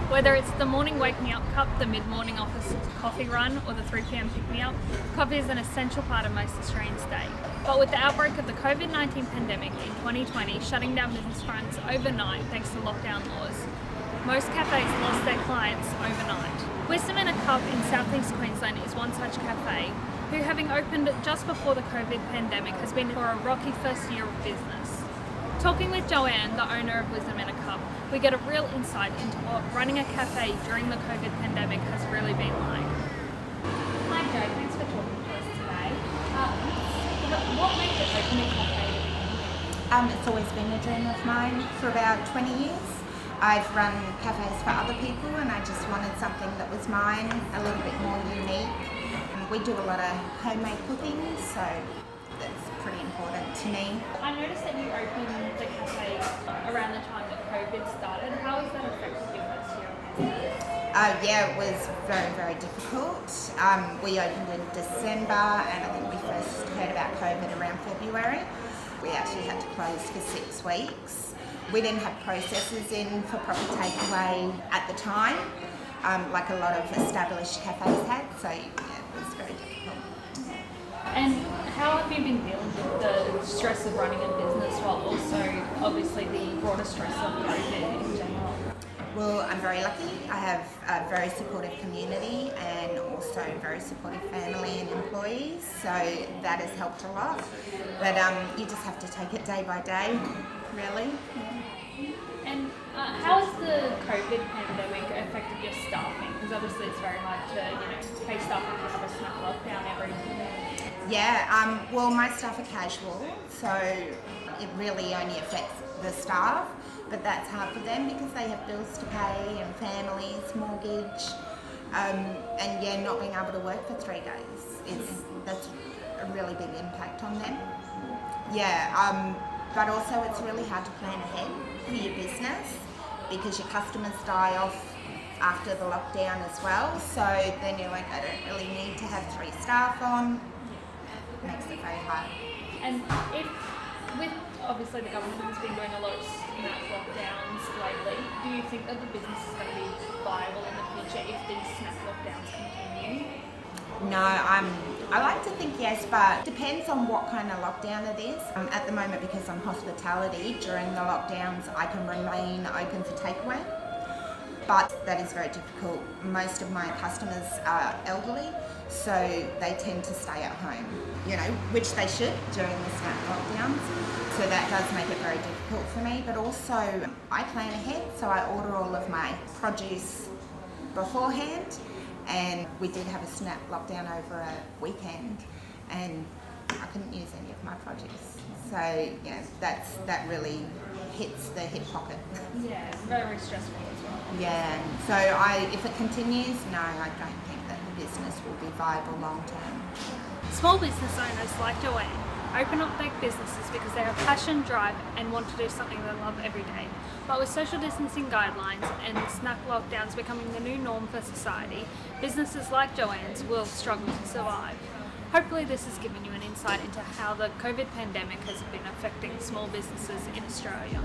Whether it's the morning wake-me-up cup, the mid-morning office coffee run, or the 3 p.m. pick-me-up, coffee is an essential part of most Australians' day. But with the outbreak of the COVID-19 pandemic in 2020 shutting down business fronts overnight thanks to lockdown laws, most cafes lost their clients overnight. Wisdom in a Cup in South East Queensland is one such cafe who, having opened just before the COVID pandemic, has been for a rocky first year of business. Talking with Joanne, the owner of Wisdom in a Cup, we get a real insight into what running a cafe during the COVID pandemic has really been like. Hi Jo, thanks for talking to us today. What made you open a cafe to begin with? It's always been a dream of mine for about 20 years. I've run cafes for other people and I just wanted something that was mine, a little bit more unique. We do a lot of homemade cooking, so that's pretty important to me. I noticed that you opened the cafe around the time that COVID started. How has that affected your first year of business? Yeah, it was very, very difficult. We opened in December and I think we first heard about COVID around February. We actually had to close for 6 weeks. We didn't have processes in for proper takeaway at the time, like a lot of established cafes had, so yeah, it was very difficult. And how have you been dealing with the stress of running a business while also obviously the broader stress of COVID in general? Well, I'm very lucky. I have a very supportive community and also very supportive family and employees, so that has helped a lot. But you just have to take it day by day, really. And how has the COVID pandemic affected your staffing? Because obviously it's very hard to, pay staff if you have a snap lockdown every day. Yeah, well, my staff are casual, so it really only affects the staff, but that's hard for them because they have bills to pay and families, mortgage, and yeah, not being able to work for 3 days, that's a really big impact on them. Yeah, but also it's really hard to plan ahead for your business because your customers die off after the lockdown as well, so then you're like, I don't really need to have 3 staff on. It makes it very hard. And if, with obviously the government has been doing a lot of snap lockdowns lately, do you think that the business is going to be viable in the future if these snap lockdowns continue? No, I like to think yes, but it depends on what kind of lockdown it is. At the moment, because I'm hospitality, during the lockdowns I can remain open for takeaway, but that is very difficult. Most of my customers are elderly, so they tend to stay at home, which they should during the snap lockdowns. So that does make it very difficult for me, but also I plan ahead, so I order all of my produce beforehand. And we did have a snap lockdown over a weekend and I couldn't use any of my produce. So yeah, that really hits the hip pocket. Yeah, very stressful as well. Yeah, so if it continues, no, I don't think that the business will be viable long term. Small business owners like Joanne open up their businesses because they have passion, drive and want to do something they love every day. But with social distancing guidelines and snap lockdowns becoming the new norm for society, businesses like Joanne's will struggle to survive. Hopefully this has given you an insight into how the COVID pandemic has been affecting small businesses in Australia.